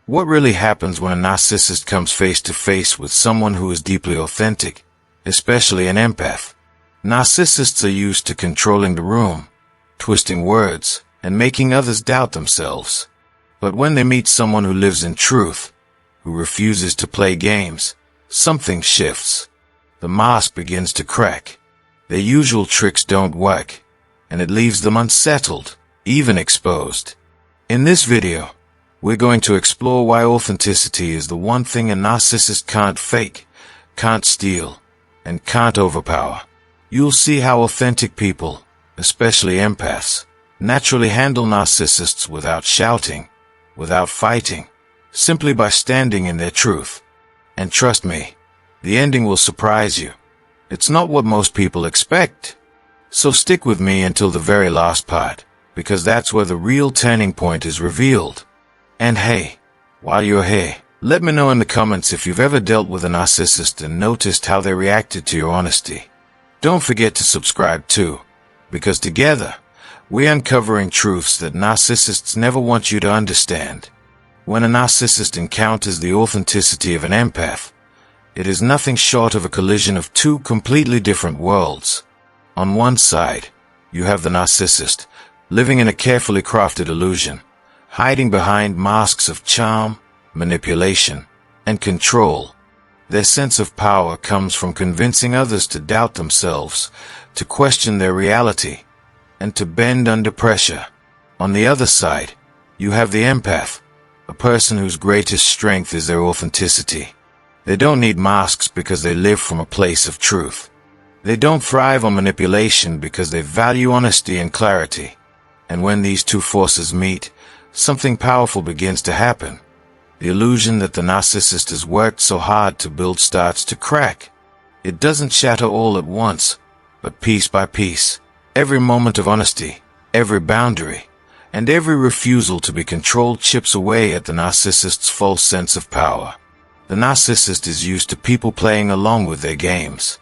What really happens when a narcissist comes face to face with someone who is deeply authentic, especially an empath? Narcissists are used to controlling the room, twisting words, and making others doubt themselves. But when they meet someone who lives in truth, who refuses to play games, something shifts. The mask begins to crack. Their usual tricks don't work, and it leaves them unsettled, even exposed. In this video, we're going to explore why authenticity is the one thing a narcissist can't fake, can't steal, and can't overpower. You'll see how authentic people, especially empaths, naturally handle narcissists without shouting, without fighting, simply by standing in their truth. And trust me, the ending will surprise you. It's not what most people expect. So stick with me until the very last part, because that's where the real turning point is revealed. And hey, while you're here, let me know in the comments if you've ever dealt with a narcissist and noticed how they reacted to your honesty. Don't forget to subscribe too, because together, we're uncovering truths that narcissists never want you to understand. When a narcissist encounters the authenticity of an empath, it is nothing short of a collision of two completely different worlds. On one side, you have the narcissist, living in a carefully crafted illusion, hiding behind masks of charm, manipulation, and control. Their sense of power comes from convincing others to doubt themselves, to question their reality, and to bend under pressure. On the other side, you have the empath, a person whose greatest strength is their authenticity. They don't need masks because they live from a place of truth. They don't thrive on manipulation because they value honesty and clarity. And when these two forces meet, something powerful begins to happen. The illusion that the narcissist has worked so hard to build starts to crack. It doesn't shatter all at once, but piece by piece. Every moment of honesty, every boundary, and every refusal to be controlled chips away at the narcissist's false sense of power. The narcissist is used to people playing along with their games.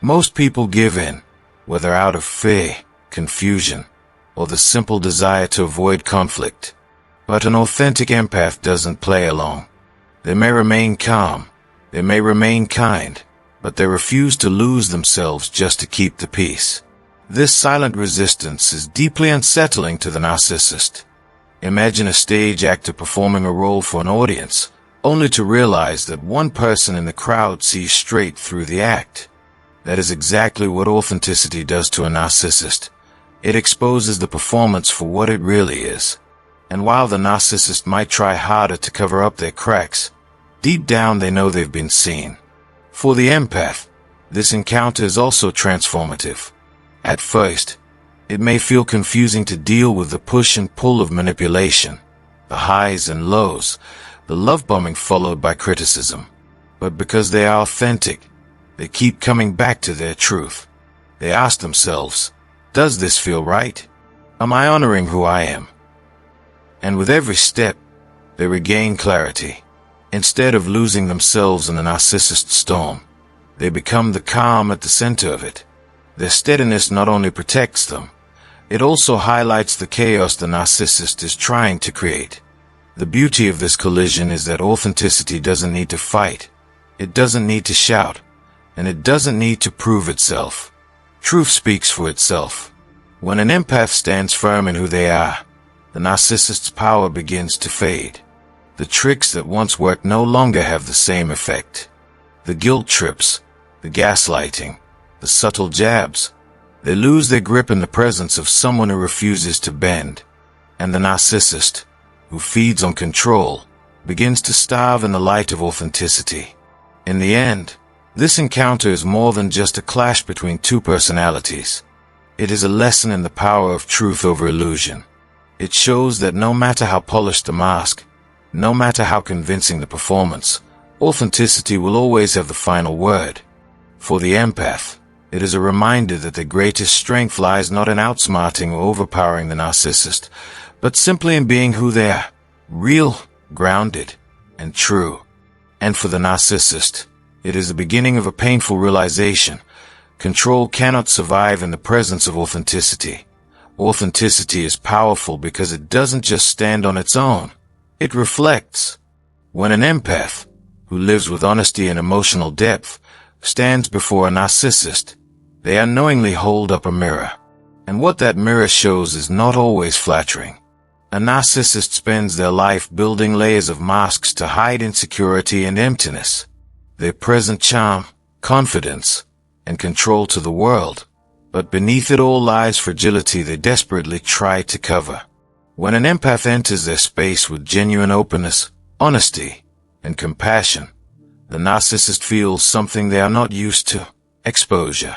Most people give in, whether out of fear, confusion, or the simple desire to avoid conflict. But an authentic empath doesn't play along. They may remain calm, they may remain kind, but they refuse to lose themselves just to keep the peace. This silent resistance is deeply unsettling to the narcissist. Imagine a stage actor performing a role for an audience, only to realize that one person in the crowd sees straight through the act. That is exactly what authenticity does to a narcissist. It exposes the performance for what it really is. And while the narcissist might try harder to cover up their cracks, deep down they know they've been seen. For the empath, this encounter is also transformative. At first, it may feel confusing to deal with the push and pull of manipulation, the highs and lows, the love bombing followed by criticism. But because they are authentic, they keep coming back to their truth. They ask themselves, does this feel right? Am I honoring who I am? And with every step, they regain clarity. Instead of losing themselves in the narcissist storm, they become the calm at the center of it. Their steadiness not only protects them, it also highlights the chaos the narcissist is trying to create. The beauty of this collision is that authenticity doesn't need to fight, it doesn't need to shout, and it doesn't need to prove itself. Truth speaks for itself. When an empath stands firm in who they are, the narcissist's power begins to fade. The tricks that once worked no longer have the same effect. The guilt trips, the gaslighting, the subtle jabs, they lose their grip in the presence of someone who refuses to bend. And the narcissist, who feeds on control, begins to starve in the light of authenticity. In the end, this encounter is more than just a clash between two personalities. It is a lesson in the power of truth over illusion. It shows that no matter how polished the mask, no matter how convincing the performance, authenticity will always have the final word. For the empath, it is a reminder that their greatest strength lies not in outsmarting or overpowering the narcissist, but simply in being who they are, real, grounded, and true. And for the narcissist, it is the beginning of a painful realization. Control cannot survive in the presence of authenticity. Authenticity is powerful because it doesn't just stand on its own. It reflects. When an empath, who lives with honesty and emotional depth, stands before a narcissist, they unknowingly hold up a mirror. And what that mirror shows is not always flattering. A narcissist spends their life building layers of masks to hide insecurity and emptiness. They present charm, confidence, and control to the world, but beneath it all lies fragility they desperately try to cover. When an empath enters their space with genuine openness, honesty, and compassion, the narcissist feels something they are not used to: exposure.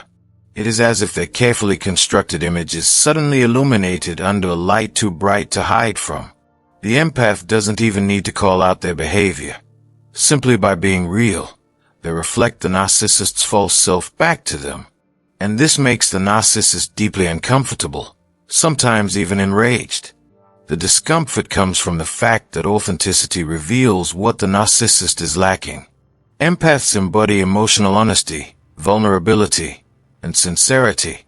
It is as if their carefully constructed image is suddenly illuminated under a light too bright to hide from. The empath doesn't even need to call out their behavior. Simply by being real, they reflect the narcissist's false self back to them. And this makes the narcissist deeply uncomfortable, sometimes even enraged. The discomfort comes from the fact that authenticity reveals what the narcissist is lacking. Empaths embody emotional honesty, vulnerability, and sincerity,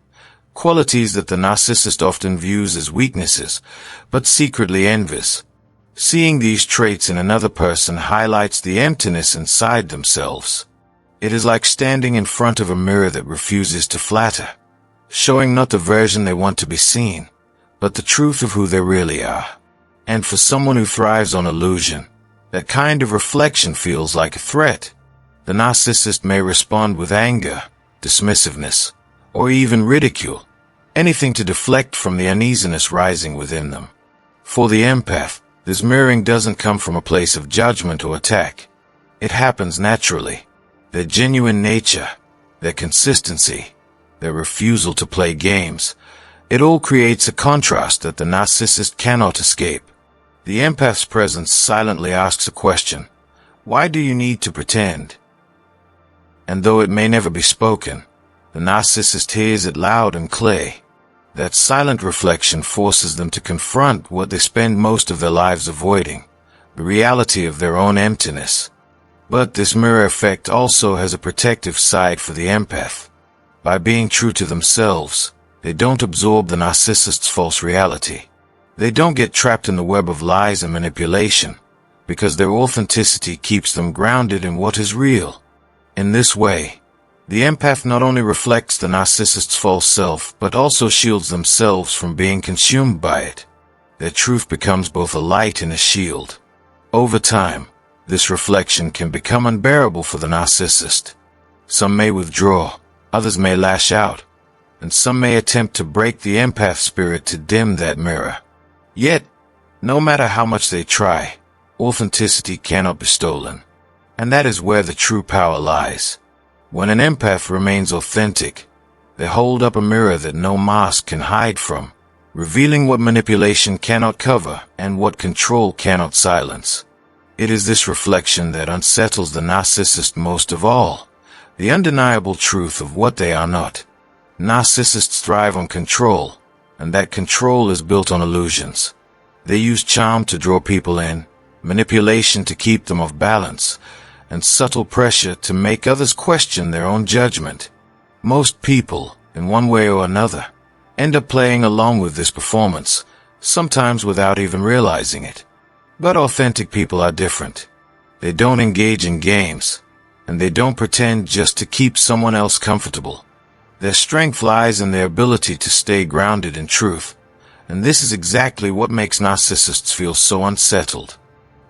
qualities that the narcissist often views as weaknesses, but secretly envies. Seeing these traits in another person highlights the emptiness inside themselves. It is like standing in front of a mirror that refuses to flatter, showing not the version they want to be seen, but the truth of who they really are. And for someone who thrives on illusion, that kind of reflection feels like a threat. The narcissist may respond with anger, dismissiveness, or even ridicule, anything to deflect from the uneasiness rising within them. For the empath, this mirroring doesn't come from a place of judgment or attack. It happens naturally. Their genuine nature, their consistency, their refusal to play games, it all creates a contrast that the narcissist cannot escape. The empath's presence silently asks a question: why do you need to pretend? And though it may never be spoken, the narcissist hears it loud and clear. That silent reflection forces them to confront what they spend most of their lives avoiding: the reality of their own emptiness. But this mirror effect also has a protective side for the empath. By being true to themselves, they don't absorb the narcissist's false reality. They don't get trapped in the web of lies and manipulation, because their authenticity keeps them grounded in what is real. In this way, the empath not only reflects the narcissist's false self, but also shields themselves from being consumed by it. Their truth becomes both a light and a shield. Over time, this reflection can become unbearable for the narcissist. Some may withdraw, others may lash out, and some may attempt to break the empath spirit to dim that mirror. Yet, no matter how much they try, authenticity cannot be stolen. And that is where the true power lies. When an empath remains authentic, they hold up a mirror that no mask can hide from, revealing what manipulation cannot cover and what control cannot silence. It is this reflection that unsettles the narcissist most of all, the undeniable truth of what they are not. Narcissists thrive on control, and that control is built on illusions. They use charm to draw people in, manipulation to keep them off balance, and subtle pressure to make others question their own judgment. Most people, in one way or another, end up playing along with this performance, sometimes without even realizing it. But authentic people are different. They don't engage in games, and they don't pretend just to keep someone else comfortable. Their strength lies in their ability to stay grounded in truth, and this is exactly what makes narcissists feel so unsettled.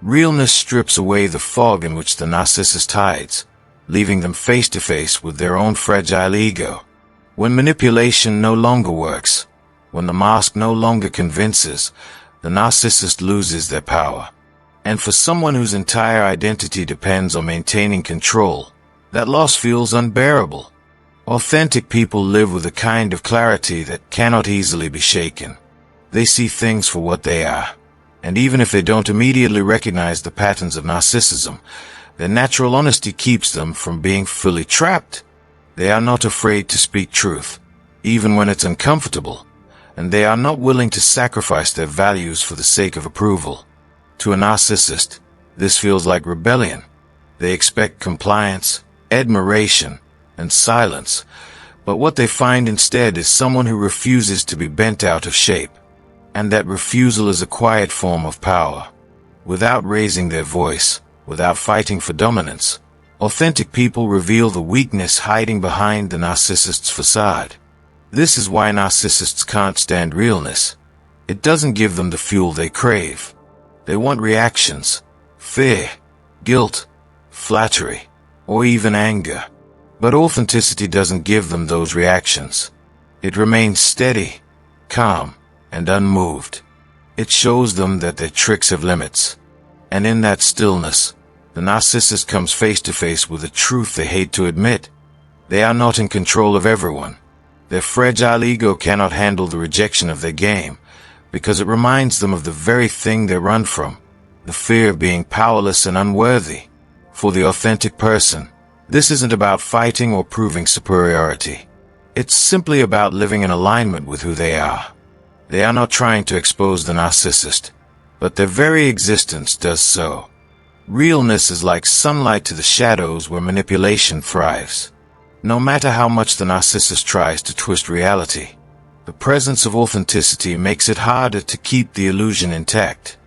Realness strips away the fog in which the narcissist hides, leaving them face to face with their own fragile ego. When manipulation no longer works, when the mask no longer convinces, the narcissist loses their power. And for someone whose entire identity depends on maintaining control, that loss feels unbearable. Authentic people live with a kind of clarity that cannot easily be shaken. They see things for what they are. And even if they don't immediately recognize the patterns of narcissism, their natural honesty keeps them from being fully trapped. They are not afraid to speak truth, even when it's uncomfortable, and they are not willing to sacrifice their values for the sake of approval. To a narcissist, this feels like rebellion. They expect compliance, admiration, and silence, but what they find instead is someone who refuses to be bent out of shape. And that refusal is a quiet form of power. Without raising their voice, without fighting for dominance. Authentic people reveal the weakness hiding behind the narcissist's facade. This is why narcissists can't stand realness. It doesn't give them the fuel they crave. They want reactions, fear, guilt, flattery, or even anger. But authenticity doesn't give them those reactions. It remains steady, calm, and unmoved. It shows them that their tricks have limits. And in that stillness, the narcissist comes face to face with a truth they hate to admit. They are not in control of everyone. Their fragile ego cannot handle the rejection of their game, because it reminds them of the very thing they run from, the fear of being powerless and unworthy. For the authentic person, this isn't about fighting or proving superiority. It's simply about living in alignment with who they are. They are not trying to expose the narcissist, but their very existence does so. Realness is like sunlight to the shadows where manipulation thrives. No matter how much the narcissist tries to twist reality, the presence of authenticity makes it harder to keep the illusion intact.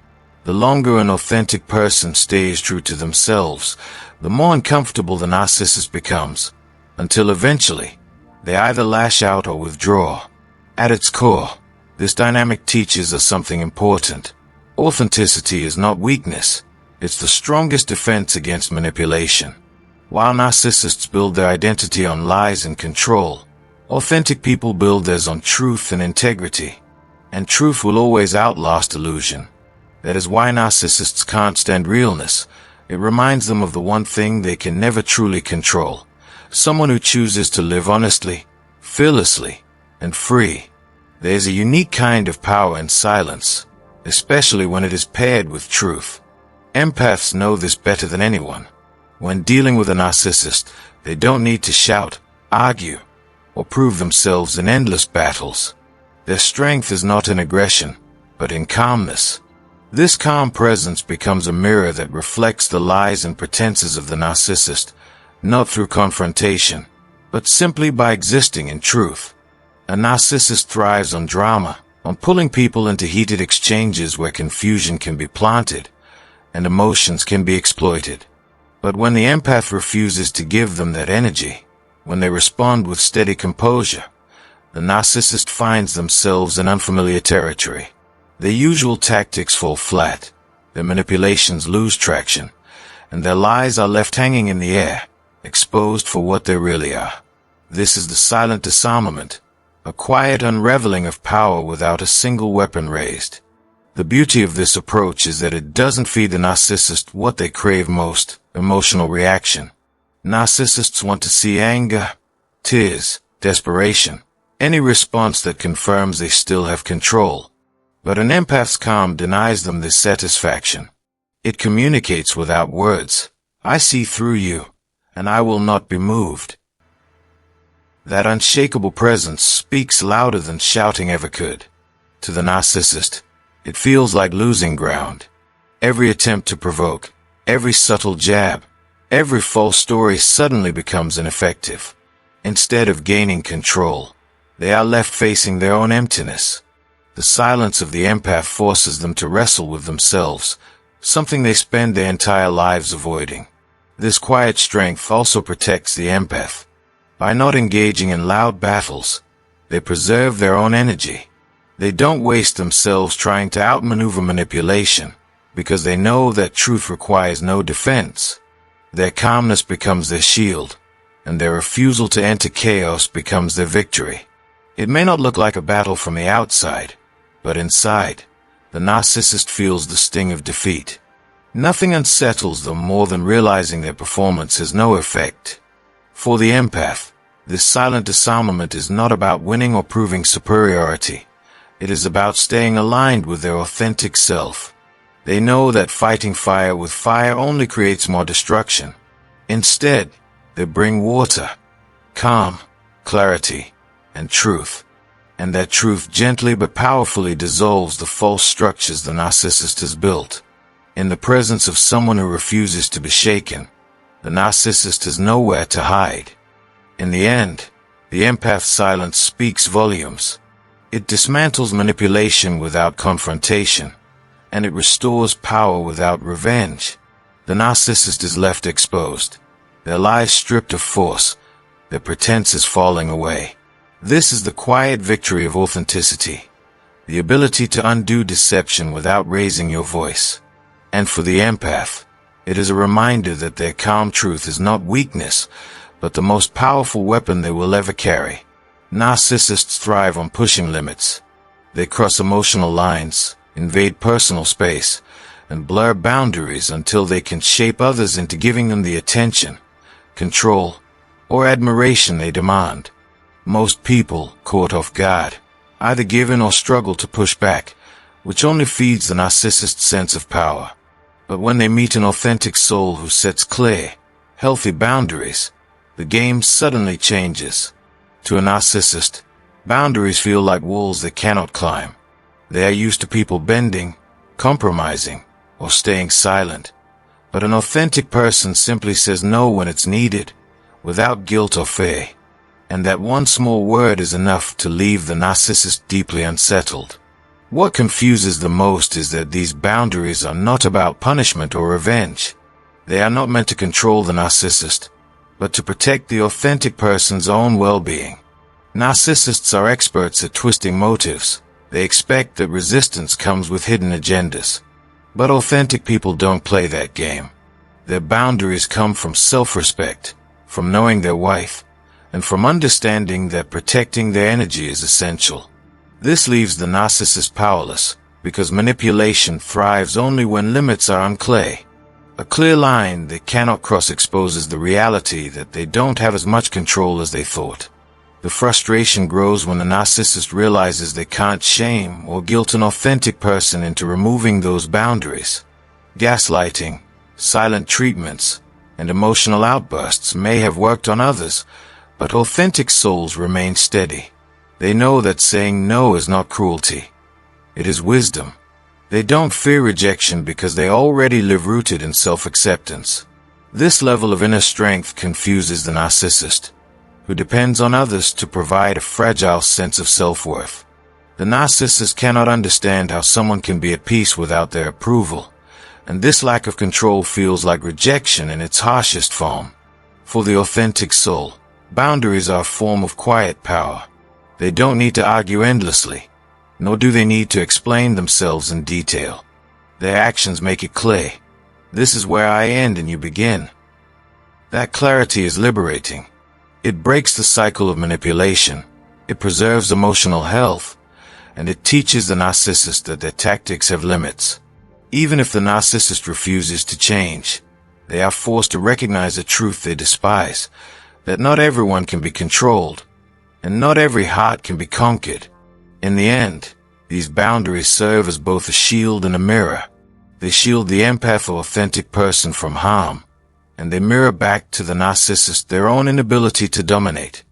The longer an authentic person stays true to themselves, the more uncomfortable the narcissist becomes, until eventually, they either lash out or withdraw. At its core, this dynamic teaches us something important. Authenticity is not weakness. It's the strongest defense against manipulation. While narcissists build their identity on lies and control, authentic people build theirs on truth and integrity. And truth will always outlast illusion. That is why narcissists can't stand realness. It reminds them of the one thing they can never truly control. Someone who chooses to live honestly, fearlessly, and free. There's a unique kind of power in silence, especially when it is paired with truth. Empaths know this better than anyone. When dealing with a narcissist, they don't need to shout, argue, or prove themselves in endless battles. Their strength is not in aggression, but in calmness. This calm presence becomes a mirror that reflects the lies and pretenses of the narcissist, not through confrontation, but simply by existing in truth. A narcissist thrives on drama, on pulling people into heated exchanges where confusion can be planted and emotions can be exploited. But when the empath refuses to give them that energy, when they respond with steady composure, the narcissist finds themselves in unfamiliar territory. Their usual tactics fall flat, their manipulations lose traction, and their lies are left hanging in the air, exposed for what they really are. This is the silent disarmament, a quiet unraveling of power without a single weapon raised. The beauty of this approach is that it doesn't feed the narcissist what they crave most, emotional reaction. Narcissists want to see anger, tears, desperation, any response that confirms they still have control. But an empath's calm denies them this satisfaction. It communicates without words. I see through you, and I will not be moved. That unshakable presence speaks louder than shouting ever could. To the narcissist, it feels like losing ground. Every attempt to provoke, every subtle jab, every false story suddenly becomes ineffective. Instead of gaining control, they are left facing their own emptiness. The silence of the empath forces them to wrestle with themselves, something they spend their entire lives avoiding. This quiet strength also protects the empath. By not engaging in loud battles, they preserve their own energy. They don't waste themselves trying to outmaneuver manipulation, because they know that truth requires no defense. Their calmness becomes their shield, and their refusal to enter chaos becomes their victory. It may not look like a battle from the outside, but inside, the narcissist feels the sting of defeat. Nothing unsettles them more than realizing their performance has no effect. For the empath, this silent disarmament is not about winning or proving superiority. It is about staying aligned with their authentic self. They know that fighting fire with fire only creates more destruction. Instead, they bring water, calm, clarity, and truth. And that truth gently but powerfully dissolves the false structures the narcissist has built. In the presence of someone who refuses to be shaken, the narcissist has nowhere to hide. In the end, the empath's silence speaks volumes. It dismantles manipulation without confrontation, and it restores power without revenge. the narcissist is left exposed, their lies stripped of force, their pretense is falling away. This is the quiet victory of authenticity, the ability to undo deception without raising your voice. And for the empath, it is a reminder that their calm truth is not weakness, but the most powerful weapon they will ever carry. Narcissists thrive on pushing limits. They cross emotional lines, invade personal space, and blur boundaries until they can shape others into giving them the attention, control, or admiration they demand. Most people, caught off guard, either give in or struggle to push back, which only feeds the narcissist's sense of power. But when they meet an authentic soul who sets clear, healthy boundaries, the game suddenly changes. To a narcissist, boundaries feel like walls they cannot climb. They are used to people bending, compromising, or staying silent. But an authentic person simply says no when it's needed, without guilt or fear. And that one small word is enough to leave the narcissist deeply unsettled. What confuses the most is that these boundaries are not about punishment or revenge. They are not meant to control the narcissist, but to protect the authentic person's own well-being. Narcissists are experts at twisting motives. They expect that resistance comes with hidden agendas. But authentic people don't play that game. Their boundaries come from self-respect, from knowing their worth, and from understanding that protecting their energy is essential. This leaves the narcissist powerless, because manipulation thrives only when limits are unclear. A clear line they cannot cross exposes the reality that they don't have as much control as they thought. The frustration grows when the narcissist realizes they can't shame or guilt an authentic person into removing those boundaries. Gaslighting, silent treatments, and emotional outbursts may have worked on others, but authentic souls remain steady. They know that saying no is not cruelty. It is wisdom. They don't fear rejection because they already live rooted in self-acceptance. This level of inner strength confuses the narcissist, who depends on others to provide a fragile sense of self-worth. The narcissist cannot understand how someone can be at peace without their approval, and this lack of control feels like rejection in its harshest form. For the authentic soul, boundaries are a form of quiet power. They don't need to argue endlessly, nor do they need to explain themselves in detail. Their actions make it clear. This is where I end and you begin. That clarity is liberating. It breaks the cycle of manipulation, it preserves emotional health, and it teaches the narcissist that their tactics have limits. Even if the narcissist refuses to change, they are forced to recognize a truth they despise, that not everyone can be controlled, and not every heart can be conquered. In the end, these boundaries serve as both a shield and a mirror. They shield the empath or authentic person from harm, and they mirror back to the narcissist their own inability to dominate.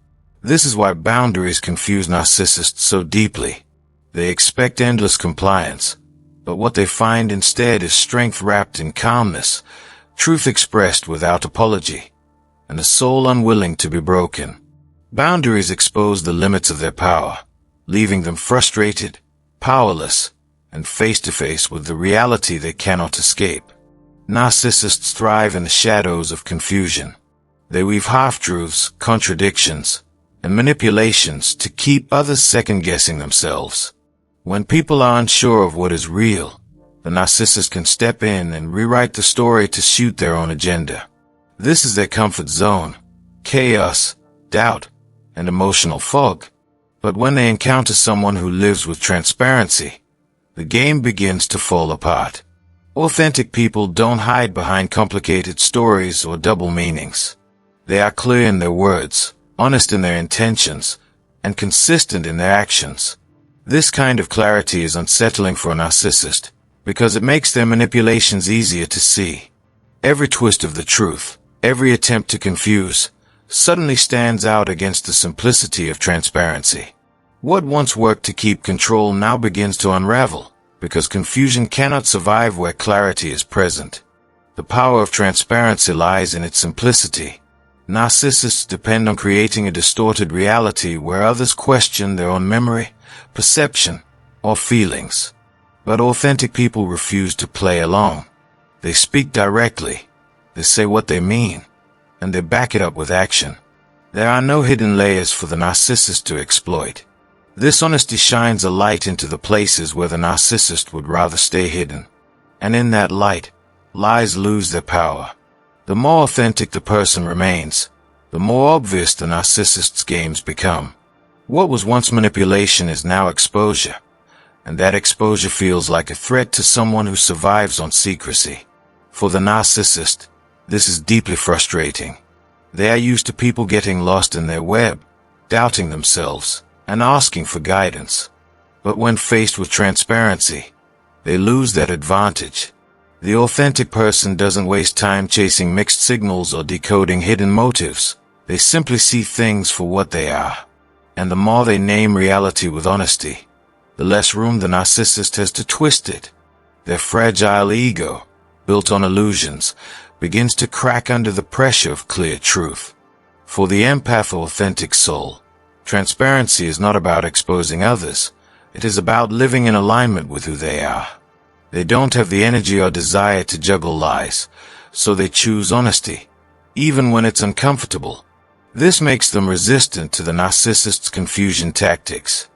This is why boundaries confuse narcissists so deeply. They expect endless compliance, but what they find instead is strength wrapped in calmness, truth expressed without apology, and a soul unwilling to be broken. Boundaries expose the limits of their power, leaving them frustrated, powerless, and face-to-face with the reality they cannot escape. Narcissists thrive in the shadows of confusion. They weave half-truths, contradictions, and manipulations to keep others second-guessing themselves. When people are unsure of what is real, the narcissist can step in and rewrite the story to suit their own agenda. This is their comfort zone: chaos, doubt, and emotional fog. But when they encounter someone who lives with transparency, the game begins to fall apart. Authentic people don't hide behind complicated stories or double meanings. They are clear in their words, honest in their intentions, and consistent in their actions. This kind of clarity is unsettling for a narcissist, because it makes their manipulations easier to see. Every twist of the truth, every attempt to confuse, suddenly stands out against the simplicity of transparency. What once worked to keep control now begins to unravel, because confusion cannot survive where clarity is present. The power of transparency lies in its simplicity. Narcissists depend on creating a distorted reality where others question their own memory, perception, or feelings. But authentic people refuse to play along. They speak directly, They say what they mean, and they back it up with action. There are no hidden layers for the narcissist to exploit. This honesty shines a light into the places where the narcissist would rather stay hidden. And in that light, lies lose their power. The more authentic the person remains, the more obvious the narcissist's games become. What was once manipulation is now exposure, and that exposure feels like a threat to someone who survives on secrecy. For the narcissist, this is deeply frustrating. They are used to people getting lost in their web, doubting themselves, and asking for guidance. But when faced with transparency, they lose that advantage. The authentic person doesn't waste time chasing mixed signals or decoding hidden motives. They simply see things for what they are. And the more they name reality with honesty, the less room the narcissist has to twist it. Their fragile ego, built on illusions, begins to crack under the pressure of clear truth. For the empath or authentic soul, transparency is not about exposing others. It is about living in alignment with who they are. They don't have the energy or desire to juggle lies, so they choose honesty, even when it's uncomfortable. This makes them resistant to the narcissist's confusion tactics.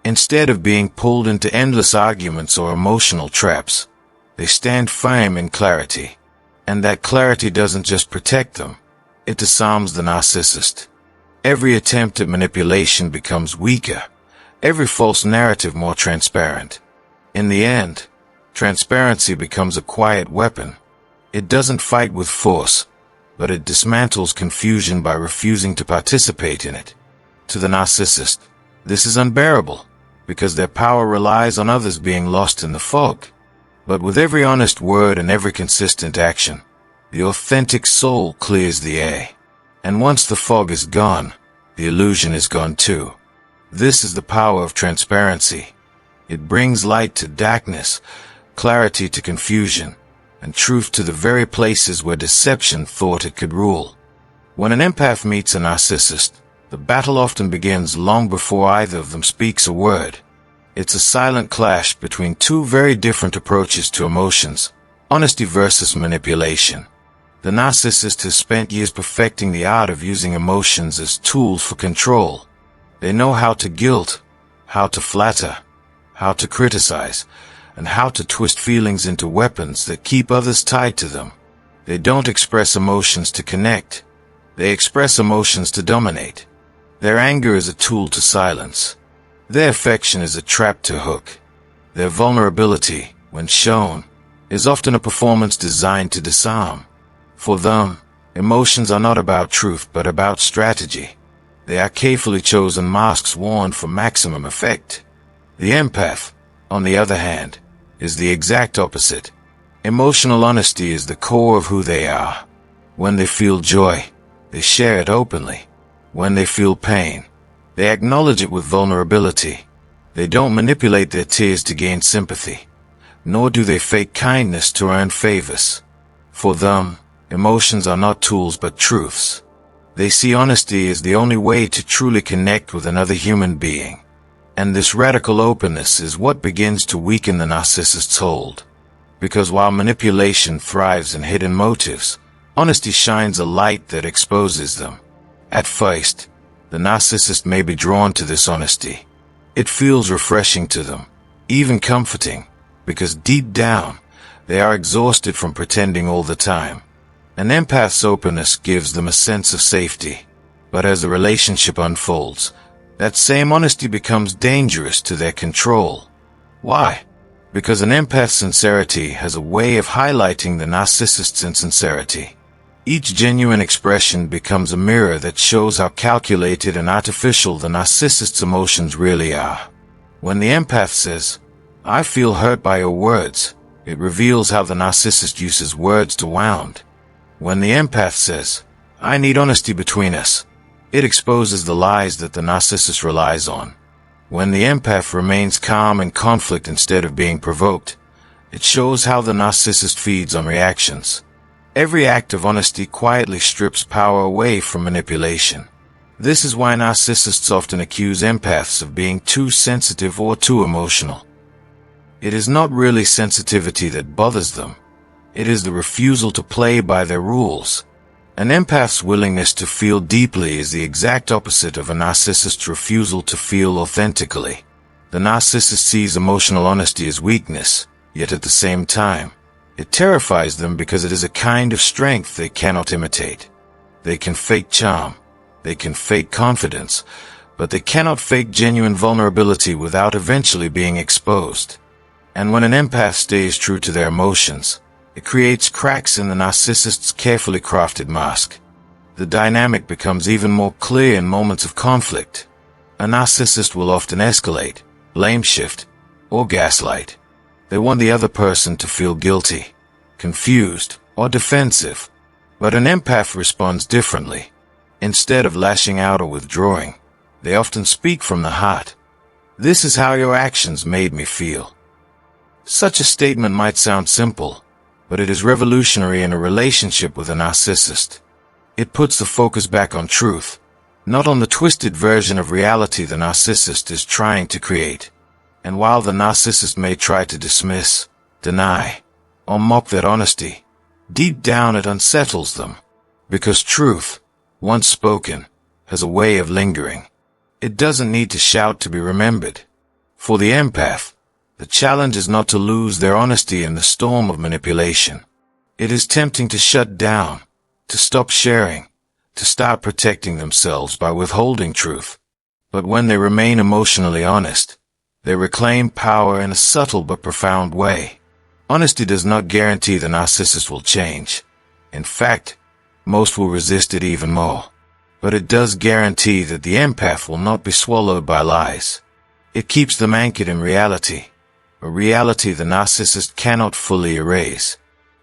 Instead of being pulled into endless arguments or emotional traps, they stand firm in clarity. And that clarity doesn't just protect them, it disarms the narcissist. Every attempt at manipulation becomes weaker, every false narrative more transparent. In the end, transparency becomes a quiet weapon. It doesn't fight with force, but it dismantles confusion by refusing to participate in it. To the narcissist, this is unbearable, because their power relies on others being lost in the fog. But with every honest word and every consistent action, the authentic soul clears the air. And once the fog is gone, the illusion is gone too. This is the power of transparency. It brings light to darkness, clarity to confusion, and truth to the very places where deception thought it could rule. When an empath meets a narcissist, the battle often begins long before either of them speaks a word. It's a silent clash between two very different approaches to emotions, honesty versus manipulation. The narcissist has spent years perfecting the art of using emotions as tools for control. They know how to guilt, how to flatter, how to criticize, and how to twist feelings into weapons that keep others tied to them. They don't express emotions to connect. They express emotions to dominate. Their anger is a tool to silence. Their affection is a trap to hook. Their vulnerability, when shown, is often a performance designed to disarm. For them, emotions are not about truth but about strategy. They are carefully chosen masks worn for maximum effect. The empath, on the other hand, is the exact opposite. Emotional honesty is the core of who they are. When they feel joy, they share it openly. When they feel pain, they acknowledge it with vulnerability. They don't manipulate their tears to gain sympathy, nor do they fake kindness to earn favors. For them, emotions are not tools but truths. They see honesty as the only way to truly connect with another human being. And this radical openness is what begins to weaken the narcissist's hold. Because while manipulation thrives in hidden motives, honesty shines a light that exposes them. At first, the narcissist may be drawn to this honesty. It feels refreshing to them, even comforting, because deep down, they are exhausted from pretending all the time. An empath's openness gives them a sense of safety. But as the relationship unfolds, that same honesty becomes dangerous to their control. Why? Because an empath's sincerity has a way of highlighting the narcissist's insincerity. Each genuine expression becomes a mirror that shows how calculated and artificial the narcissist's emotions really are. When the empath says, "I feel hurt by your words," it reveals how the narcissist uses words to wound. When the empath says, "I need honesty between us," it exposes the lies that the narcissist relies on. When the empath remains calm in conflict instead of being provoked, it shows how the narcissist feeds on reactions. Every act of honesty quietly strips power away from manipulation. This is why narcissists often accuse empaths of being too sensitive or too emotional. It is not really sensitivity that bothers them. It is the refusal to play by their rules. An empath's willingness to feel deeply is the exact opposite of a narcissist's refusal to feel authentically. The narcissist sees emotional honesty as weakness, yet at the same time, it terrifies them because it is a kind of strength they cannot imitate. They can fake charm, they can fake confidence, but they cannot fake genuine vulnerability without eventually being exposed. And when an empath stays true to their emotions, it creates cracks in the narcissist's carefully crafted mask. The dynamic becomes even more clear in moments of conflict. A narcissist will often escalate, blame shift, or gaslight. They want the other person to feel guilty, confused, or defensive. But an empath responds differently. Instead of lashing out or withdrawing, they often speak from the heart. "This is how your actions made me feel." Such a statement might sound simple, but it is revolutionary in a relationship with a narcissist. It puts the focus back on truth, not on the twisted version of reality the narcissist is trying to create. And while the narcissist may try to dismiss, deny, or mock that honesty, deep down it unsettles them. Because truth, once spoken, has a way of lingering. It doesn't need to shout to be remembered. For the empath, the challenge is not to lose their honesty in the storm of manipulation. It is tempting to shut down, to stop sharing, to start protecting themselves by withholding truth. But when they remain emotionally honest, they reclaim power in a subtle but profound way. Honesty does not guarantee the narcissist will change. In fact, most will resist it even more. But it does guarantee that the empath will not be swallowed by lies. It keeps them anchored in reality, a reality the narcissist cannot fully erase.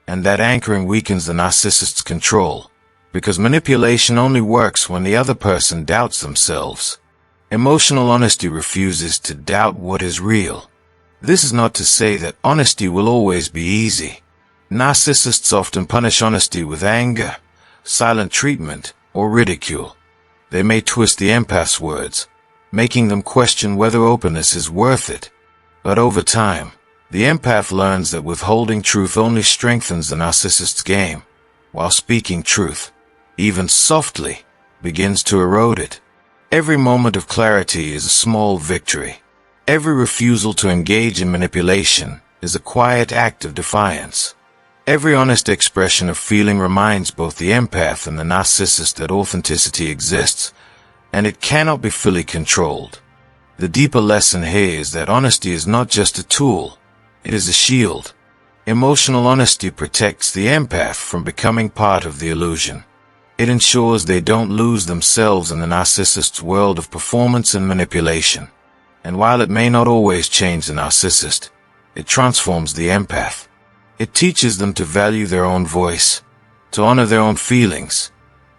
And that anchoring weakens the narcissist's control, because manipulation only works when the other person doubts themselves. Emotional honesty refuses to doubt what is real. This is not to say that honesty will always be easy. Narcissists often punish honesty with anger, silent treatment, or ridicule. They may twist the empath's words, making them question whether openness is worth it. But over time, the empath learns that withholding truth only strengthens the narcissist's game, while speaking truth, even softly, begins to erode it. Every moment of clarity is a small victory. Every refusal to engage in manipulation is a quiet act of defiance. Every honest expression of feeling reminds both the empath and the narcissist that authenticity exists, and it cannot be fully controlled. The deeper lesson here is that honesty is not just a tool, it is a shield. Emotional honesty protects the empath from becoming part of the illusion. It ensures they don't lose themselves in the narcissist's world of performance and manipulation. And while it may not always change the narcissist, it transforms the empath. It teaches them to value their own voice, to honor their own feelings,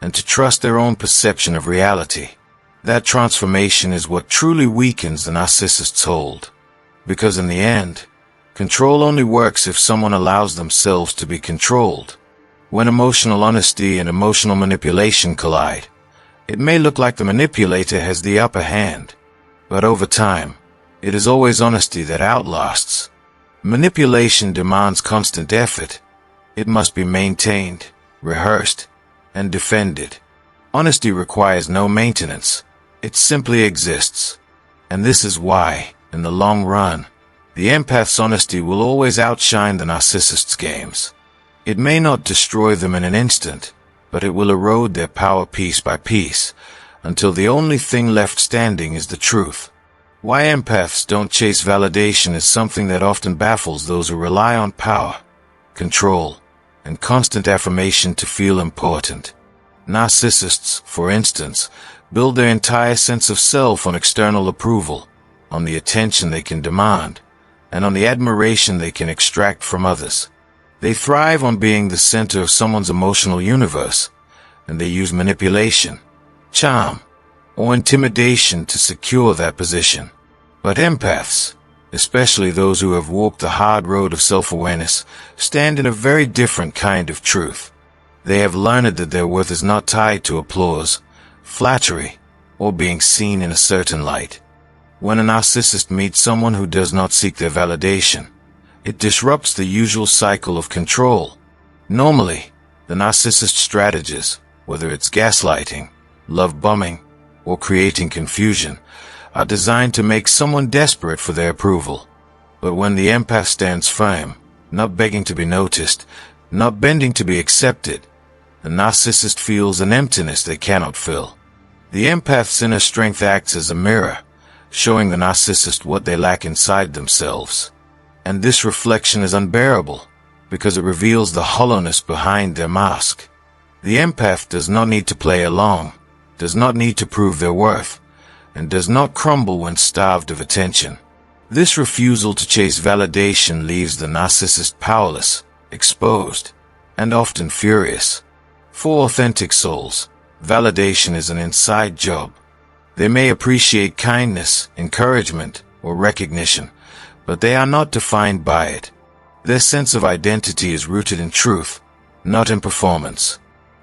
and to trust their own perception of reality. That transformation is what truly weakens the narcissist's hold. Because in the end, control only works if someone allows themselves to be controlled. When emotional honesty and emotional manipulation collide, it may look like the manipulator has the upper hand. But over time, it is always honesty that outlasts. Manipulation demands constant effort. It must be maintained, rehearsed, and defended. Honesty requires no maintenance. It simply exists. And this is why, in the long run, the empath's honesty will always outshine the narcissist's games. It may not destroy them in an instant, but it will erode their power piece by piece, until the only thing left standing is the truth. Why empaths don't chase validation is something that often baffles those who rely on power, control, and constant affirmation to feel important. Narcissists, for instance, build their entire sense of self on external approval, on the attention they can demand, and on the admiration they can extract from others. They thrive on being the center of someone's emotional universe, and they use manipulation, charm, or intimidation to secure that position. But empaths, especially those who have walked the hard road of self-awareness, stand in a very different kind of truth. They have learned that their worth is not tied to applause, flattery, or being seen in a certain light. When a narcissist meets someone who does not seek their validation, it disrupts the usual cycle of control, Normally, the narcissist strategies, whether it's gaslighting, love bombing, or creating confusion, are designed to make someone desperate for their approval. But when the empath stands firm, not begging to be noticed, not bending to be accepted, the narcissist feels an emptiness they cannot fill. The empath's inner strength acts as a mirror, showing the narcissist what they lack inside themselves. And this reflection is unbearable, because it reveals the hollowness behind their mask. The empath does not need to play along, does not need to prove their worth, and does not crumble when starved of attention. This refusal to chase validation leaves the narcissist powerless, exposed, and often furious. For authentic souls, validation is an inside job. They may appreciate kindness, encouragement, or recognition, but they are not defined by it. Their sense of identity is rooted in truth, not in performance.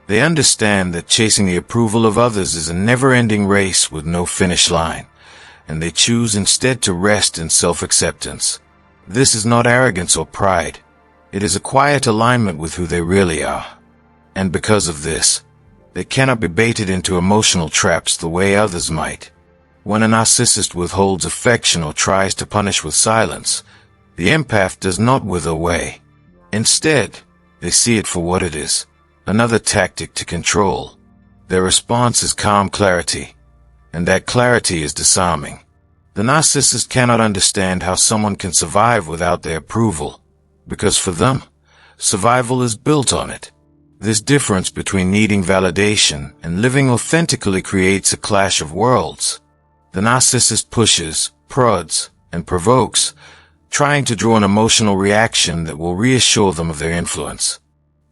They understand that chasing the approval of others is a never-ending race with no finish line, and they choose instead to rest in self-acceptance. This is not arrogance or pride. It is a quiet alignment with who they really are. And because of this, they cannot be baited into emotional traps the way others might. When a narcissist withholds affection or tries to punish with silence, the empath does not wither away. Instead, they see it for what it is, another tactic to control. Their response is calm clarity, and that clarity is disarming. The narcissist cannot understand how someone can survive without their approval, because for them, survival is built on it. This difference between needing validation and living authentically creates a clash of worlds. The narcissist pushes, prods, and provokes, trying to draw an emotional reaction that will reassure them of their influence.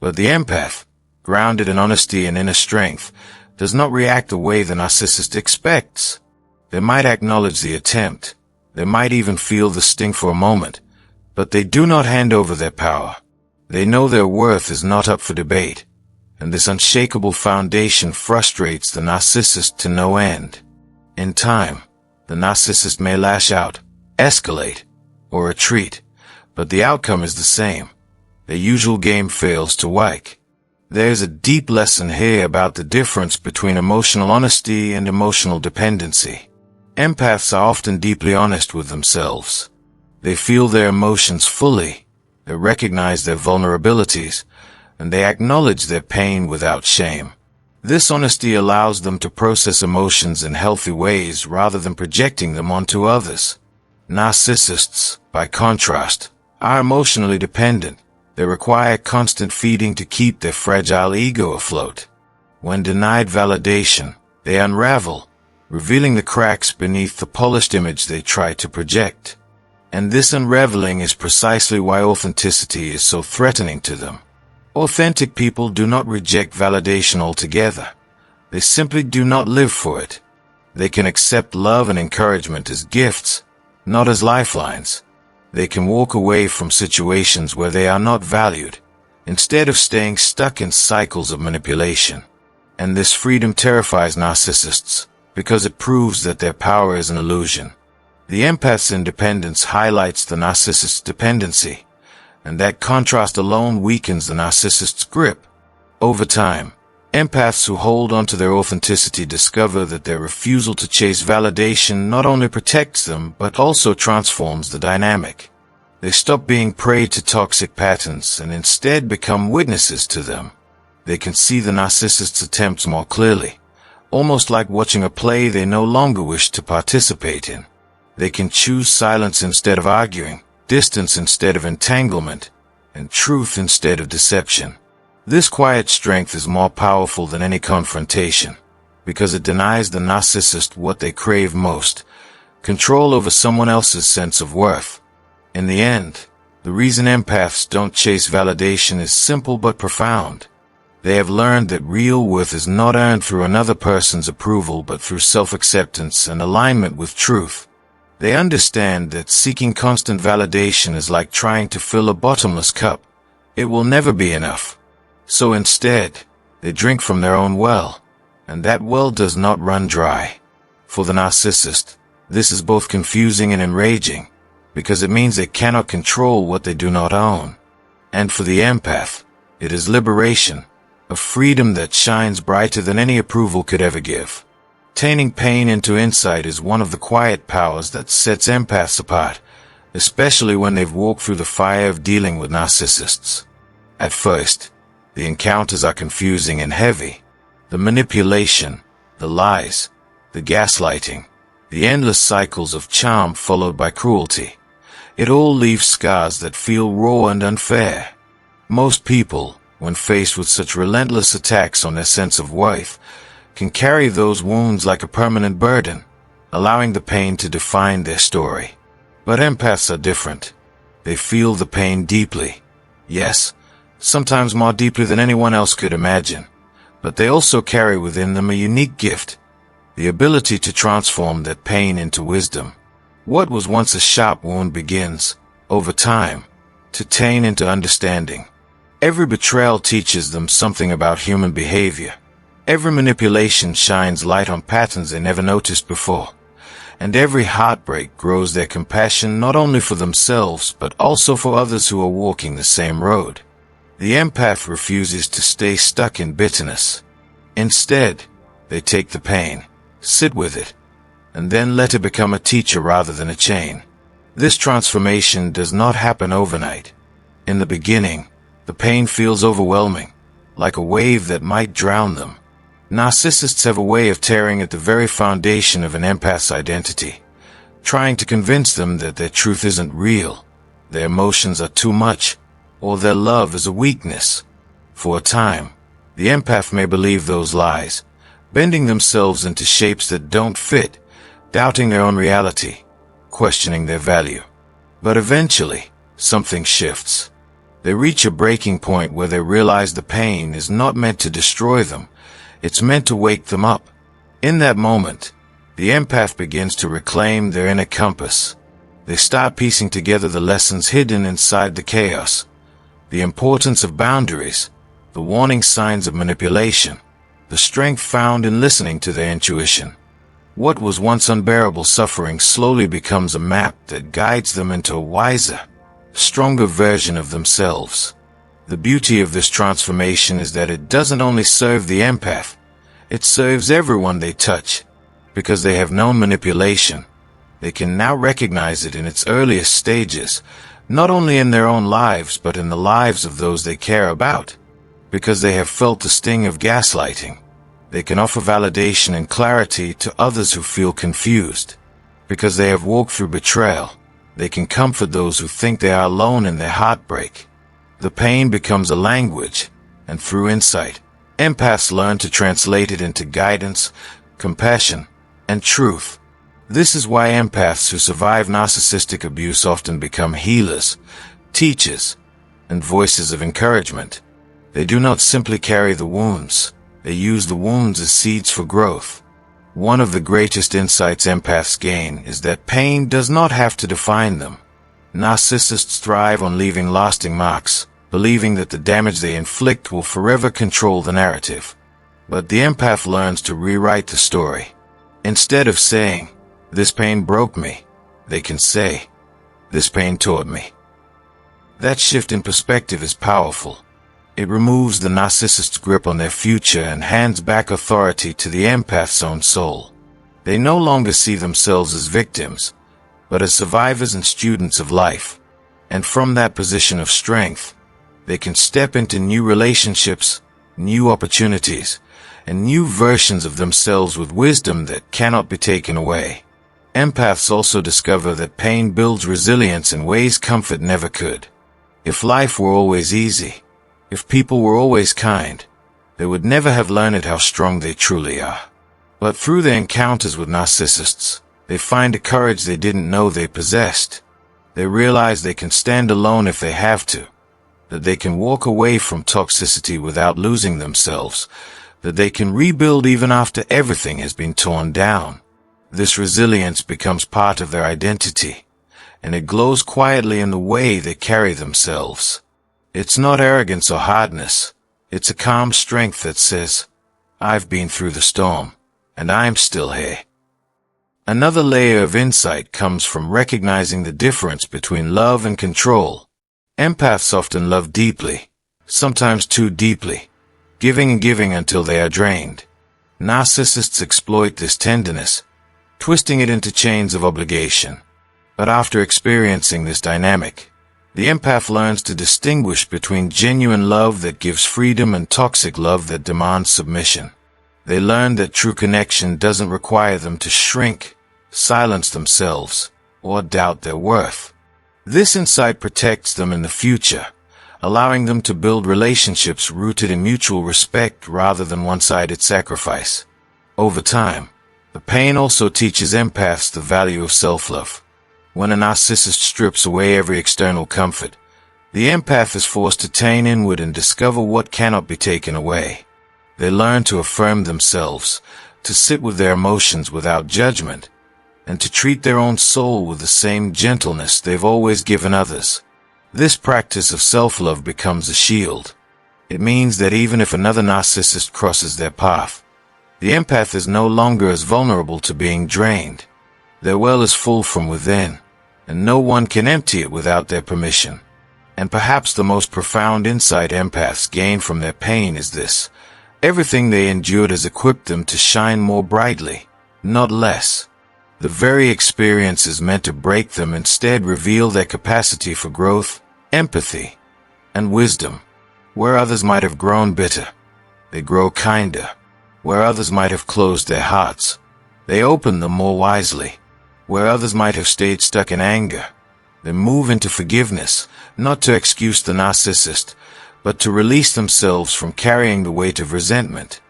But the empath, grounded in honesty and inner strength, does not react the way the narcissist expects. They might acknowledge the attempt, they might even feel the sting for a moment, but they do not hand over their power. They know their worth is not up for debate, and this unshakable foundation frustrates the narcissist to no end. In time, the narcissist may lash out, escalate, or retreat, but the outcome is the same. The usual game fails to work. There's a deep lesson here about the difference between emotional honesty and emotional dependency. Empaths are often deeply honest with themselves. They feel their emotions fully, they recognize their vulnerabilities, and they acknowledge their pain without shame. This honesty allows them to process emotions in healthy ways rather than projecting them onto others. Narcissists, by contrast, are emotionally dependent. They require constant feeding to keep their fragile ego afloat. When denied validation, they unravel, revealing the cracks beneath the polished image they try to project. And this unraveling is precisely why authenticity is so threatening to them. Authentic people do not reject validation altogether. They simply do not live for it. They can accept love and encouragement as gifts, not as lifelines. They can walk away from situations where they are not valued, instead of staying stuck in cycles of manipulation. And this freedom terrifies narcissists, because it proves that their power is an illusion. The empath's independence highlights the narcissist's dependency, and that contrast alone weakens the narcissist's grip. Over time, empaths who hold on to their authenticity discover that their refusal to chase validation not only protects them, but also transforms the dynamic. They stop being prey to toxic patterns and instead become witnesses to them. They can see the narcissist's attempts more clearly, almost like watching a play they no longer wish to participate in. They can choose silence instead of arguing, distance instead of entanglement, and truth instead of deception. This quiet strength is more powerful than any confrontation, because it denies the narcissist what they crave most, control over someone else's sense of worth. In the end, the reason empaths don't chase validation is simple but profound. They have learned that real worth is not earned through another person's approval but through self-acceptance and alignment with truth. They understand that seeking constant validation is like trying to fill a bottomless cup. It will never be enough. So instead, they drink from their own well, and that well does not run dry. For the narcissist, this is both confusing and enraging, because it means they cannot control what they do not own. And for the empath, It is liberation, a freedom that shines brighter than any approval could ever give. Turning pain into insight is one of the quiet powers that sets empaths apart, especially when they've walked through the fire of dealing with narcissists. At first, the encounters are confusing and heavy. The manipulation, the lies, the gaslighting, the endless cycles of charm followed by cruelty. It all leaves scars that feel raw and unfair. Most people, when faced with such relentless attacks on their sense of worth, can carry those wounds like a permanent burden, allowing the pain to define their story. But empaths are different. They feel the pain deeply. Yes, sometimes more deeply than anyone else could imagine. But they also carry within them a unique gift, the ability to transform that pain into wisdom. What was once a sharp wound begins, over time, to turn into understanding. Every betrayal teaches them something about human behavior. Every manipulation shines light on patterns they never noticed before. And every heartbreak grows their compassion not only for themselves, but also for others who are walking the same road. The empath refuses to stay stuck in bitterness. Instead, they take the pain, sit with it, and then let it become a teacher rather than a chain. This transformation does not happen overnight. In the beginning, the pain feels overwhelming, like a wave that might drown them. Narcissists have a way of tearing at the very foundation of an empath's identity, trying to convince them that their truth isn't real, their emotions are too much, or their love is a weakness. For a time, the empath may believe those lies, bending themselves into shapes that don't fit, doubting their own reality, questioning their value. But eventually, something shifts. They reach a breaking point where they realize the pain is not meant to destroy them, it's meant to wake them up. In that moment, the empath begins to reclaim their inner compass. They start piecing together the lessons hidden inside the chaos, the importance of boundaries, the warning signs of manipulation, the strength found in listening to their intuition. What was once unbearable suffering slowly becomes a map that guides them into a wiser, stronger version of themselves. The beauty of this transformation is that it doesn't only serve the empath, it serves everyone they touch. Because they have known manipulation, they can now recognize it in its earliest stages, not only in their own lives but in the lives of those they care about. Because they have felt the sting of gaslighting, they can offer validation and clarity to others who feel confused. Because they have walked through betrayal, they can comfort those who think they are alone in their heartbreak. The pain becomes a language, and through insight, empaths learn to translate it into guidance, compassion, and truth. This is why empaths who survive narcissistic abuse often become healers, teachers, and voices of encouragement. They do not simply carry the wounds, they use the wounds as seeds for growth. One of the greatest insights empaths gain is that pain does not have to define them. Narcissists thrive on leaving lasting marks, believing that the damage they inflict will forever control the narrative. But the empath learns to rewrite the story. Instead of saying, "This pain broke me," they can say, "This pain taught me." That shift in perspective is powerful. It removes the narcissist's grip on their future and hands back authority to the empath's own soul. They no longer see themselves as victims, but as survivors and students of life. And from that position of strength, they can step into new relationships, new opportunities, and new versions of themselves with wisdom that cannot be taken away. Empaths also discover that pain builds resilience in ways comfort never could. If life were always easy, if people were always kind, they would never have learned how strong they truly are. But through their encounters with narcissists, they find a courage they didn't know they possessed. They realize they can stand alone if they have to, that they can walk away from toxicity without losing themselves, that they can rebuild even after everything has been torn down. This resilience becomes part of their identity, and it glows quietly in the way they carry themselves. It's not arrogance or hardness, it's a calm strength that says, "I've been through the storm, and I'm still here." Another layer of insight comes from recognizing the difference between love and control. Empaths often love deeply, sometimes too deeply, giving and giving until they are drained. Narcissists exploit this tenderness, twisting it into chains of obligation. But after experiencing this dynamic, the empath learns to distinguish between genuine love that gives freedom and toxic love that demands submission. They learn that true connection doesn't require them to shrink, silence themselves, or doubt their worth. This insight protects them in the future, allowing them to build relationships rooted in mutual respect rather than one-sided sacrifice. Over time, the pain also teaches empaths the value of self-love. When a narcissist strips away every external comfort, the empath is forced to turn inward and discover what cannot be taken away. They learn to affirm themselves, to sit with their emotions without judgment, and to treat their own soul with the same gentleness they've always given others. This practice of self-love becomes a shield. It means that even if another narcissist crosses their path, the empath is no longer as vulnerable to being drained. Their well is full from within, and no one can empty it without their permission. And perhaps the most profound insight empaths gain from their pain is this: everything they endured has equipped them to shine more brightly, not less. The very experiences meant to break them instead reveal their capacity for growth, empathy, and wisdom. Where others might have grown bitter, they grow kinder. Where others might have closed their hearts, they open them more wisely. Where others might have stayed stuck in anger, they move into forgiveness, not to excuse the narcissist, but to release themselves from carrying the weight of resentment.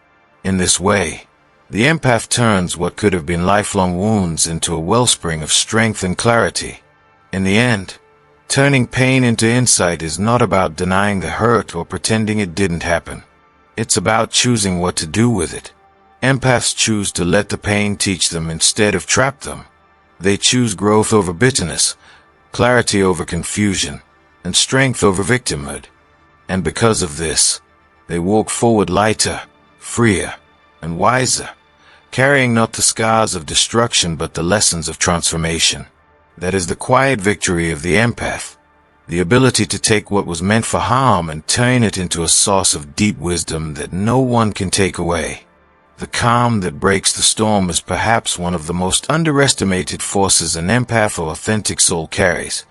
In this way, the empath turns what could have been lifelong wounds into a wellspring of strength and clarity. In the end, turning pain into insight is not about denying the hurt or pretending it didn't happen. It's about choosing what to do with it. Empaths choose to let the pain teach them instead of trap them. They choose growth over bitterness, clarity over confusion, and strength over victimhood. And because of this, they walk forward lighter, freer, and wiser, carrying not the scars of destruction but the lessons of transformation. That is the quiet victory of the empath, the ability to take what was meant for harm and turn it into a source of deep wisdom that no one can take away. The calm that breaks the storm is perhaps one of the most underestimated forces an empath or authentic soul carries,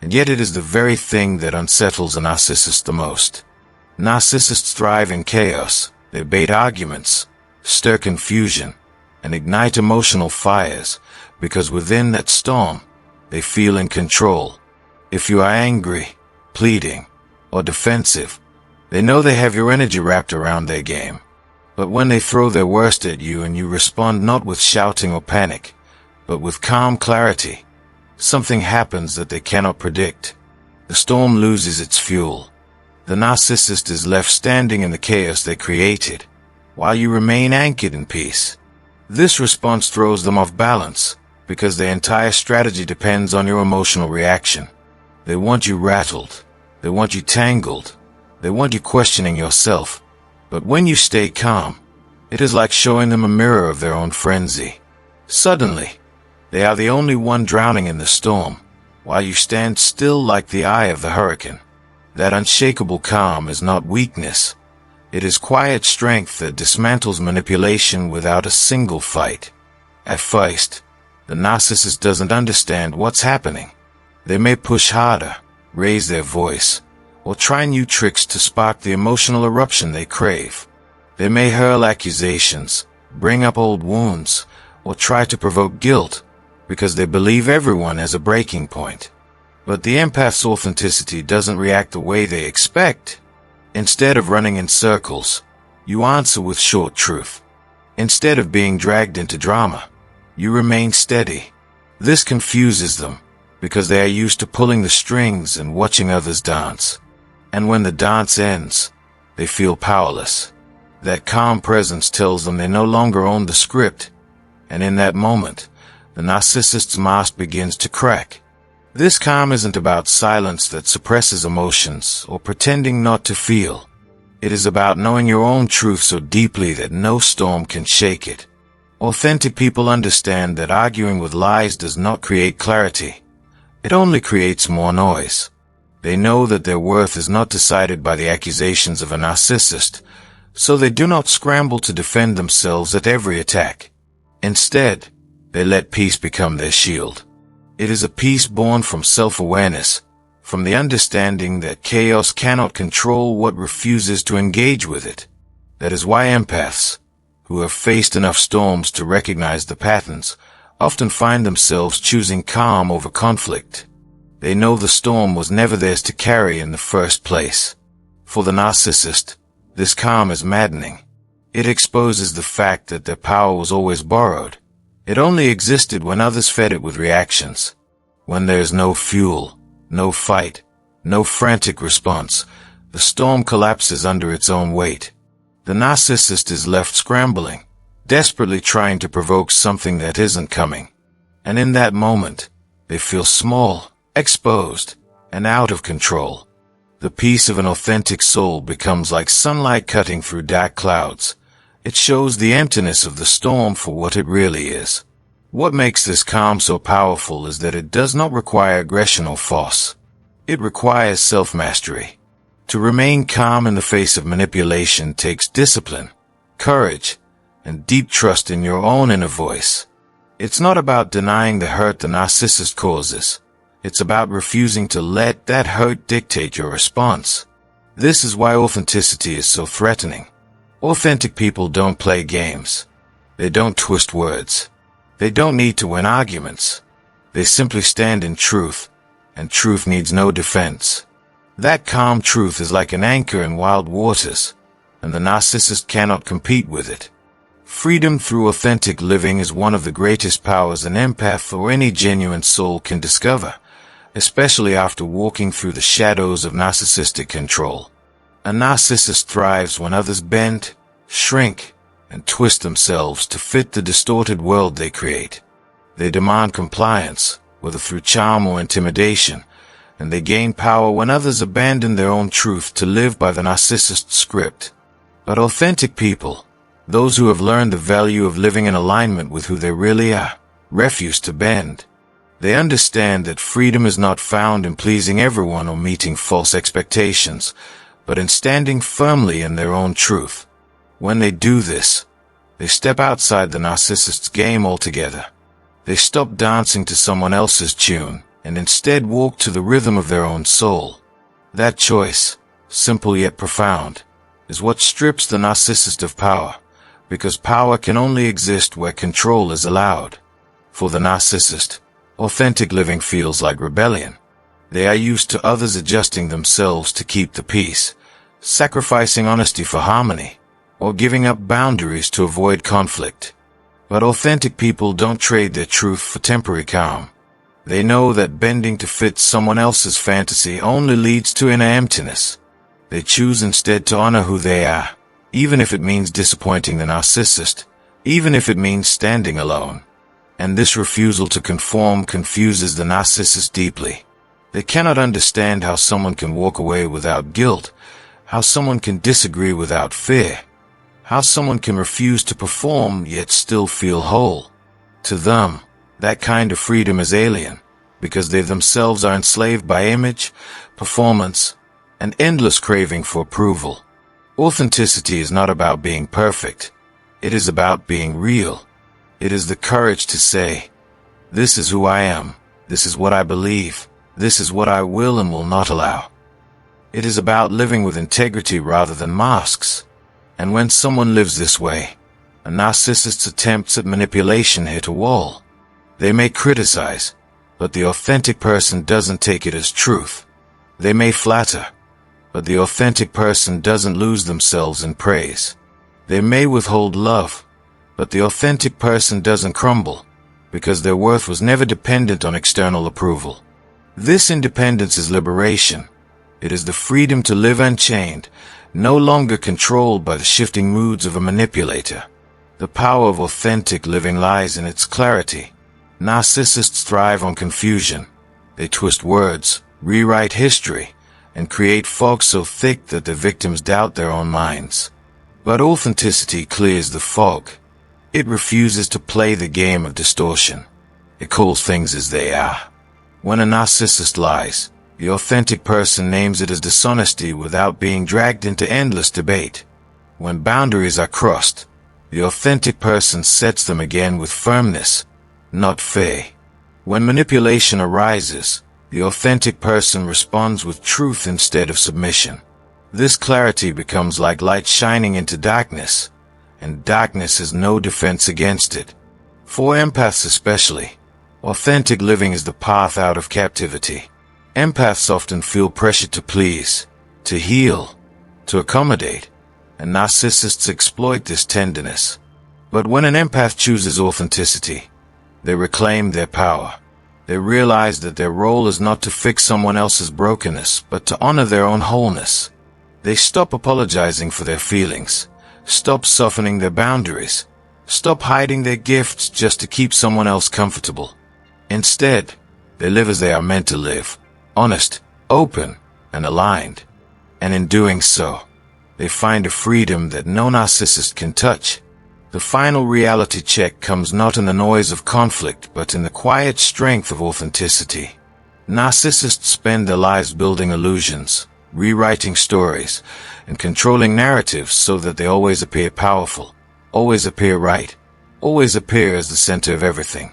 and yet it is the very thing that unsettles a narcissist the most. Narcissists thrive in chaos. They bait arguments, stir confusion, and ignite emotional fires, because within that storm, they feel in control. If you are angry, pleading, or defensive, they know they have your energy wrapped around their game. But when they throw their worst at you and you respond not with shouting or panic, but with calm clarity, something happens that they cannot predict. The storm loses its fuel. The narcissist is left standing in the chaos they created, while you remain anchored in peace. This response throws them off balance, because their entire strategy depends on your emotional reaction. They want you rattled. They want you tangled. They want you questioning yourself. But when you stay calm, it is like showing them a mirror of their own frenzy. Suddenly, they are the only one drowning in the storm, while you stand still like the eye of the hurricane. That unshakable calm is not weakness. It is quiet strength that dismantles manipulation without a single fight. At first, the narcissist doesn't understand what's happening. They may push harder, raise their voice, or try new tricks to spark the emotional eruption they crave. They may hurl accusations, bring up old wounds, or try to provoke guilt, because they believe everyone has a breaking point. But the empath's authenticity doesn't react the way they expect. Instead of running in circles, you answer with short truth. Instead of being dragged into drama, you remain steady. This confuses them, because they are used to pulling the strings and watching others dance. And when the dance ends, they feel powerless. That calm presence tells them they no longer own the script, and in that moment, the narcissist's mask begins to crack. This calm isn't about silence that suppresses emotions or pretending not to feel. It is about knowing your own truth so deeply that no storm can shake it. Authentic people understand that arguing with lies does not create clarity. It only creates more noise. They know that their worth is not decided by the accusations of a narcissist, so they do not scramble to defend themselves at every attack. Instead, they let peace become their shield. It is a peace born from self-awareness, from the understanding that chaos cannot control what refuses to engage with it. That is why empaths, who have faced enough storms to recognize the patterns, often find themselves choosing calm over conflict. They know the storm was never theirs to carry in the first place. For the narcissist, this calm is maddening. It exposes the fact that their power was always borrowed. It only existed when others fed it with reactions. When there is no fuel, no fight, no frantic response, the storm collapses under its own weight. The narcissist is left scrambling, desperately trying to provoke something that isn't coming. And in that moment, they feel small, exposed, and out of control. The peace of an authentic soul becomes like sunlight cutting through dark clouds. It shows the emptiness of the storm for what it really is. What makes this calm so powerful is that it does not require aggression or force. It requires self-mastery. To remain calm in the face of manipulation takes discipline, courage, and deep trust in your own inner voice. It's not about denying the hurt the narcissist causes. It's about refusing to let that hurt dictate your response. This is why authenticity is so threatening. Authentic people don't play games. They don't twist words. They don't need to win arguments. They simply stand in truth, and truth needs no defense. That calm truth is like an anchor in wild waters, and the narcissist cannot compete with it. Freedom through authentic living is one of the greatest powers an empath or any genuine soul can discover, especially after walking through the shadows of narcissistic control. A narcissist thrives when others bend, shrink, and twist themselves to fit the distorted world they create. They demand compliance, whether through charm or intimidation, and they gain power when others abandon their own truth to live by the narcissist script. But authentic people, those who have learned the value of living in alignment with who they really are, refuse to bend. They understand that freedom is not found in pleasing everyone or meeting false expectations, but in standing firmly in their own truth. When they do this, they step outside the narcissist's game altogether. They stop dancing to someone else's tune and instead walk to the rhythm of their own soul. That choice, simple yet profound, is what strips the narcissist of power, because power can only exist where control is allowed. For the narcissist, authentic living feels like rebellion. They are used to others adjusting themselves to keep the peace, sacrificing honesty for harmony, or giving up boundaries to avoid conflict. But authentic people don't trade their truth for temporary calm. They know that bending to fit someone else's fantasy only leads to inner emptiness. They choose instead to honor who they are, even if it means disappointing the narcissist, even if it means standing alone. And this refusal to conform confuses the narcissist deeply. They cannot understand how someone can walk away without guilt, how someone can disagree without fear, how someone can refuse to perform yet still feel whole. To them, that kind of freedom is alien, because they themselves are enslaved by image, performance, and endless craving for approval. Authenticity is not about being perfect. It is about being real. It is the courage to say, "This is who I am, this is what I believe, this is what I will and will not allow." It is about living with integrity rather than masks. And when someone lives this way, a narcissist's attempts at manipulation hit a wall. They may criticize, but the authentic person doesn't take it as truth. They may flatter, but the authentic person doesn't lose themselves in praise. They may withhold love, but the authentic person doesn't crumble, because their worth was never dependent on external approval. This independence is liberation. It is the freedom to live unchained, no longer controlled by the shifting moods of a manipulator. The power of authentic living lies in its clarity. Narcissists thrive on confusion. They twist words, rewrite history, and create fog so thick that the victims doubt their own minds. But authenticity clears the fog. It refuses to play the game of distortion. It calls things as they are. When a narcissist lies, The authentic person names it as dishonesty without being dragged into endless debate. When boundaries are crossed, the authentic person sets them again with firmness, not fear. When manipulation arises, the authentic person responds with truth instead of submission. This clarity becomes like light shining into darkness, and darkness has no defense against it. For empaths especially, authentic living is the path out of captivity. Empaths often feel pressure to please, to heal, to accommodate, and narcissists exploit this tenderness. But when an empath chooses authenticity, they reclaim their power. They realize that their role is not to fix someone else's brokenness, but to honor their own wholeness. They stop apologizing for their feelings, stop softening their boundaries, stop hiding their gifts just to keep someone else comfortable. Instead, they live as they are meant to live, honest, open, and aligned. And in doing so, they find a freedom that no narcissist can touch. The final reality check comes not in the noise of conflict, but in the quiet strength of authenticity. Narcissists spend their lives building illusions, rewriting stories, and controlling narratives so that they always appear powerful, always appear right, always appear as the center of everything.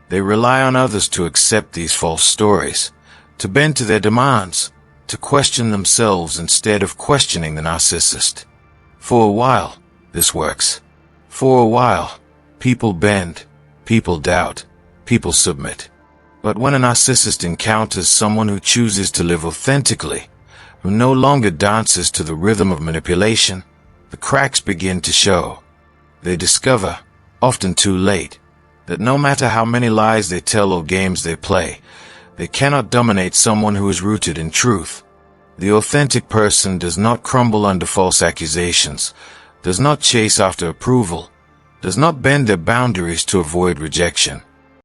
They rely on others to accept these false stories, to bend to their demands, to question themselves instead of questioning the narcissist. For a while, this works. For a while, people bend, people doubt, people submit. But when a narcissist encounters someone who chooses to live authentically, who no longer dances to the rhythm of manipulation, the cracks begin to show. They discover, often too late, that no matter how many lies they tell or games they play, they cannot dominate someone who is rooted in truth. The authentic person does not crumble under false accusations, does not chase after approval, does not bend their boundaries to avoid rejection.